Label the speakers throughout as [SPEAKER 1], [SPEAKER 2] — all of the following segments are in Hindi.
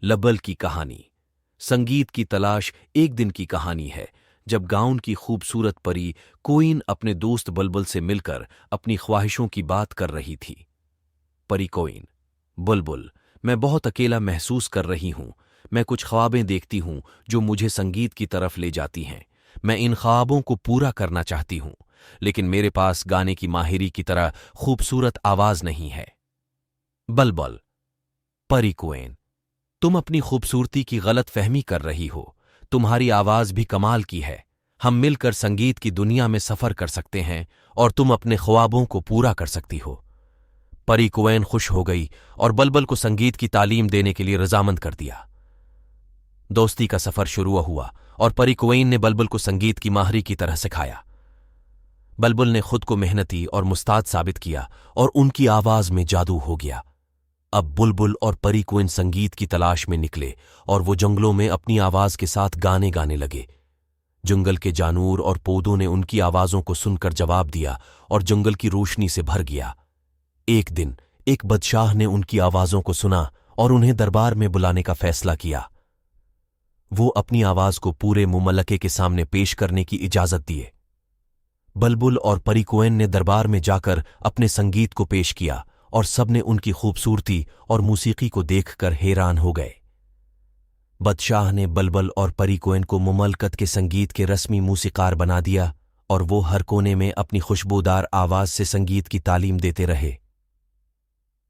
[SPEAKER 1] लबल की कहानी। संगीत की तलाश एक दिन की कहानी है जब गाउन की खूबसूरत परी कोइन अपने दोस्त बुलबुल से मिलकर अपनी ख्वाहिशों की बात कर रही थी। परी कोइन: बुलबुल, मैं बहुत अकेला महसूस कर रही हूं। मैं कुछ ख्वाबें देखती हूं जो मुझे संगीत की तरफ ले जाती हैं। मैं इन ख्वाबों को पूरा करना चाहती हूं, लेकिन मेरे पास गाने की माहिरी की तरह खूबसूरत आवाज नहीं है। बुलबुल: परी कोइन, तुम अपनी खूबसूरती की गलत फहमी कर रही हो। तुम्हारी आवाज भी कमाल की है। हम मिलकर संगीत की दुनिया में सफर कर सकते हैं और तुम अपने ख्वाबों को पूरा कर सकती हो। परी कोइन खुश हो गई और बुलबुल को संगीत की तालीम देने के लिए रजामंद कर दिया। दोस्ती का सफर शुरू हुआ और परी कोइन ने बुलबुल को संगीत की माहिरी की तरह सिखाया। बुलबुल ने खुद को मेहनती और मुस्ताद साबित किया और उनकी आवाज में जादू हो गया। अब बुलबुल और परी कोइन संगीत की तलाश में निकले और वो जंगलों में अपनी आवाज के साथ गाने गाने लगे। जंगल के जानूर और पौधों ने उनकी आवाजों को सुनकर जवाब दिया और जंगल की रोशनी से भर गया। एक दिन एक बादशाह ने उनकी आवाजों को सुना और उन्हें दरबार में बुलाने का फैसला किया। वो अपनी आवाज को पूरे मुमल्लके के सामने पेश करने की इजाजत दिए। बुलबुल और परी कोइन ने दरबार में जाकर अपने संगीत को पेश किया और सबने उनकी खूबसूरती और मौसीकी को देखकर हैरान हो गए। बादशाह ने बुलबुल और परी कोइन को मुमलकत के संगीत के रस्मी मूसीकार बना दिया और वो हर कोने में अपनी खुशबूदार आवाज से संगीत की तालीम देते रहे।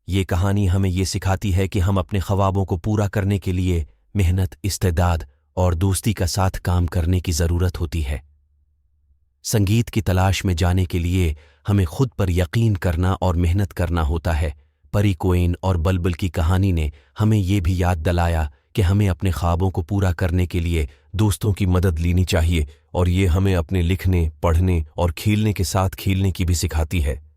[SPEAKER 1] ये कहानी हमें ये सिखाती है कि हम अपने ख्वाबों को पूरा करने के लिए मेहनत, इस्तेदाद और दोस्ती का साथ काम करने की जरूरत होती है। संगीत की तलाश में जाने के लिए हमें खुद पर यकीन करना और मेहनत करना होता है। परी कोइन और बुलबुल की कहानी ने हमें यह भी याद दिलाया कि हमें अपने ख्वाबों को पूरा करने के लिए दोस्तों की मदद लेनी चाहिए और ये हमें अपने लिखने, पढ़ने और खेलने के साथ खेलने की भी सिखाती है।